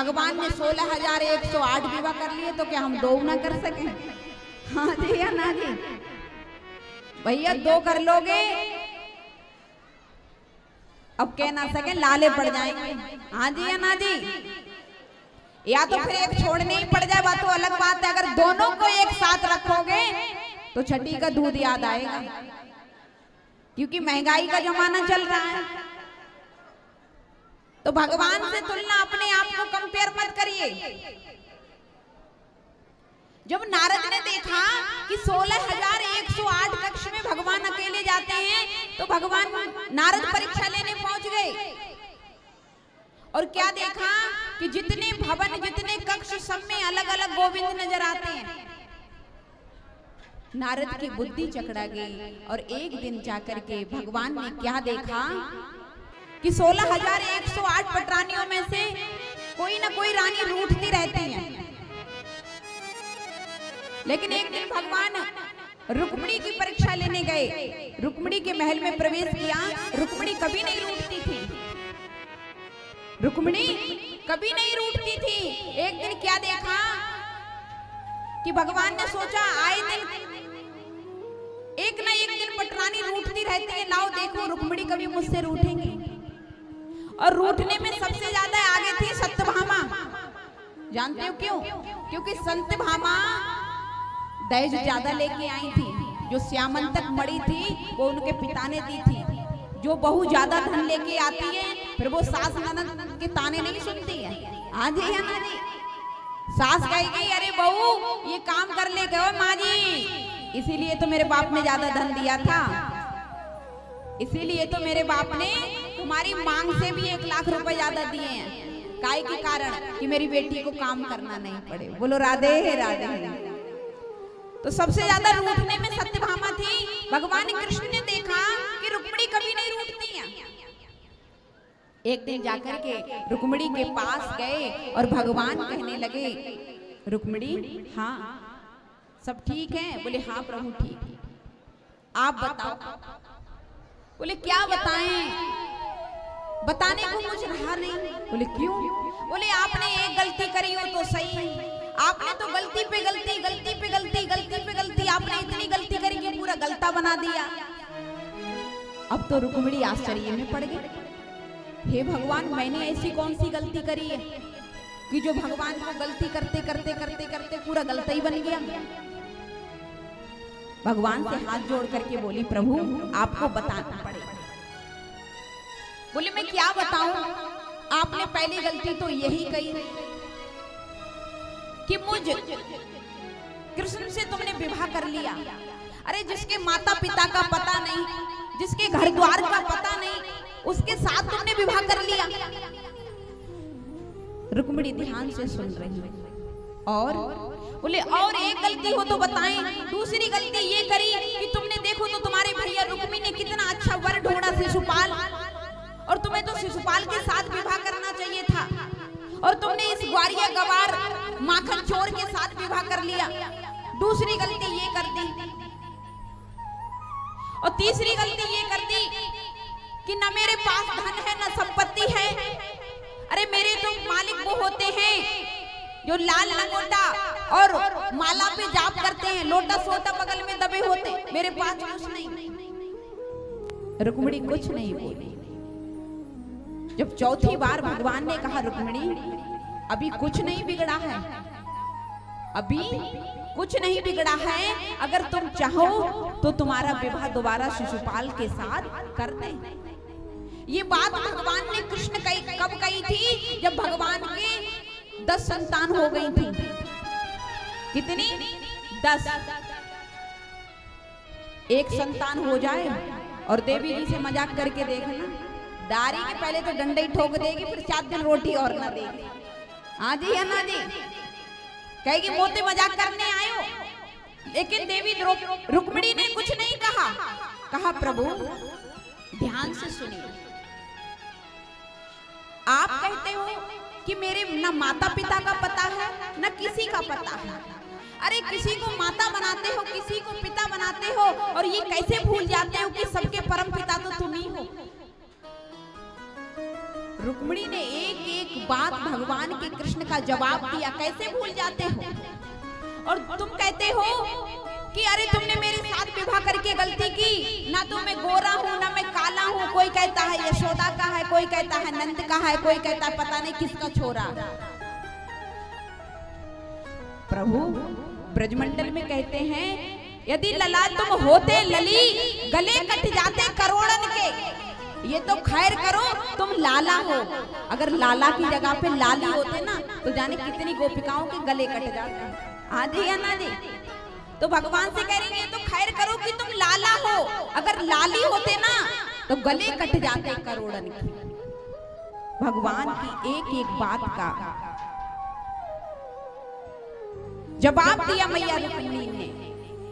भगवान ने 16,108 विवाह कर लिए तो क्या हम 2 ना कर सके? हाँ जी या ना जी? भैया 2 कर लोगे अब कह ना सके लाले पड़ जाएंगे। हाँ जी या ना जी? या तो फिर एक छोड़ने ही पड़ जाए, बात तो अलग बात है। अगर दोनों को एक साथ रखोगे तो छठी का दूध याद आएगा, क्योंकि महंगाई का जमाना चल रहा है। तो भगवान से तुलना, अपने आप को कंपेयर मत करिए। जब नारद ने देखा कि 16,108 कक्ष में भगवान अकेले जाते हैं तो भगवान नारद परीक्षा लेने पहुंच गए। और क्या देखा कि जितने भवन, जितने कक्ष, सब में अलग अलग गोविंद नजर आते हैं। नारद की बुद्धि चकरा गई और एक दिन जाकर के भगवान ने क्या देखा कि 16,108 पटरानियों में से कोई ना कोई रानी रूठती रहती है। लेकिन एक दिन भगवान रुक्मिणी की परीक्षा लेने गए, रुक्मिणी के महल में प्रवेश किया। रुक्मिणी कभी नहीं रूठती थी, रुक्मिणी कभी नहीं रूठती थी। एक दिन क्या देखा कि भगवान ने सोचा आए दिन एक ना एक दिन पटरानी रूठती रहती है, लाओ देखो रुक्मिणी कभी मुझसे रूठेंगी। और रूठने में सबसे ज्यादा आगे थी सत्यभामा। जानते हो क्यों? क्योंकि सत्यभामा दहेज ज्यादा लेके आई थी। जो श्यामंतक मणि थी वो उनके पिता ने दी थी। जो बहू ज्यादा धन लेके आती है फिर वो सास ननद के ताने नहीं सुनती है। आज ही है ना जी? सास कहेगी अरे बहू ये काम कर ले गए माँ जी, इसीलिए तो मेरे बाप ने ज्यादा धन दिया था, इसीलिए तो मेरे बाप ने तुम्हारी मांग से भी 1 लाख रुपए ज्यादा दिए हैं। काय के कारण? कि मेरी बेटी को काम करना नहीं पड़े। बोलो राधे राधे। तो सबसे ज्यादा रूठने में सत्यभामा थी। भगवान कृष्ण ने देखा कि रुक्मिणी कभी नहीं रूठती है। एक दिन जाकर के रुक्मिणी के पास गए और भगवान कहने लगे रुक्मिणी हाँ सब ठीक है? बोले हाँ प्रभु ठीक है। आप बताओ। बोले क्या बताएं, बताने को कुछ रहा नहीं। बोले क्यों? बोले आपने एक गलती करी हो तो सही, आपने तो गलती पे गलती, गलती पे गलती, गलती पे गलती, आपने इतनी गलती करी कि पूरा गलता बना दिया। अब तो रुक्मिणी आश्चर्य में पड़ गई, हे भगवान मैंने ऐसी कौन सी गलती करी है कि जो भगवान को गलती करते करते करते करते पूरा गलता ही बन गया। भगवान से हाथ जोड़ करके बोली प्रभु आपको बताना पड़ेगा। बोले मैं क्या बताऊं? आपने पहली गलती तो यही कही कि मुझ कृष्ण से तुमने विवाह कर लिया। अरे जिसके माता पिता का पता नहीं, जिसके घर द्वार का पता नहीं, उसके साथ तुमने विवाह कर लिया। रुक्मिणी ध्यान से सुन रही है। और बोले और एक गलती हो तो बताएं। दूसरी गलती ये करी कि तुमने देखो तो तुम्हारे भैया रुक्मी ने कितना अच्छा वर ढूंढा शिशुपाल, और तुम्हें तो शिशुपाल के साथ विवाह करना चाहिए था, और तुमने इस ग्वारिया गवार माखन चोर के साथ विवाह कर लिया। दूसरी गलती ये कर दी। और तीसरी गलती ये कर दी कि न मेरे पास धन है न संपत्ति है। अरे मेरे तो मालिक वो होते हैं जो लाल लंगोटा और माला पे जाप करते हैं, लोटा सोटा बगल में दबे होते, मेरे पास कुछ नहीं। रुक्मिणी कुछ नहीं बोली। जब चौथी बार भगवान ने कहा रुक्मिणी अभी कुछ नहीं बिगड़ा है, अभी कुछ नहीं बिगड़ा है, अगर तुम चाहो तो तुम्हारा विवाह दोबारा शिशुपाल के साथ कर दें। ये बात भगवान ने कृष्ण कब कही थी? जब भगवान के 10 संतान हो गई थी। कितनी? 10। एक संतान हो जाए और देवी जी से मजाक करके देखना, दारी के पहले तो डंडे ही ठोक देगी, फिर 4 दिन रोटी और ना देगी। हाँ जी है ना जी? कहेगी मोते मजाक करने आयो। लेकिन देवी रुक्मिणी ने कुछ नहीं कहा। कहा प्रभु ध्यान से सुनिए, आप कहते हो कि मेरे न माता पिता का पता है न किसी का पता है। अरे किसी को माता बनाते हो, किसी को पिता बनाते हो, और ये कैसे भूल जाते हो कि सबके परम पिता तो तुम ही हो। रुक्मिणी ने एक एक बात भगवान के कृष्ण का जवाब दिया, कैसे भूल जाते हो? और तुम कहते हो कि अरे तुमने मेरे साथ विवाह करके गलती की, ना तो मैं गोरा हूँ ना मैं काला हूँ। कोई कहता है यशोदा का है, कोई कहता है नंद का है, कोई कहता है पता नहीं किसका छोरा। प्रभु ब्रजमंडल में कहते हैं यदि लला तुम होते लली, गले कट जाते करोड़न के। ये तो खैर करो तुम लाला हो, अगर लाला की जगह पे लाली होते ना तो जाने कितनी गोपिकाओं के गले कट जाते। हाँ जी या ना जी? तो भगवान से कह रही है तो खैर करो कि तुम लाला हो, अगर लाली होते ना तो गले कट जाते करोड़न के। भगवान की एक एक बात का जवाब दिया मैया रुक्मिणी ने।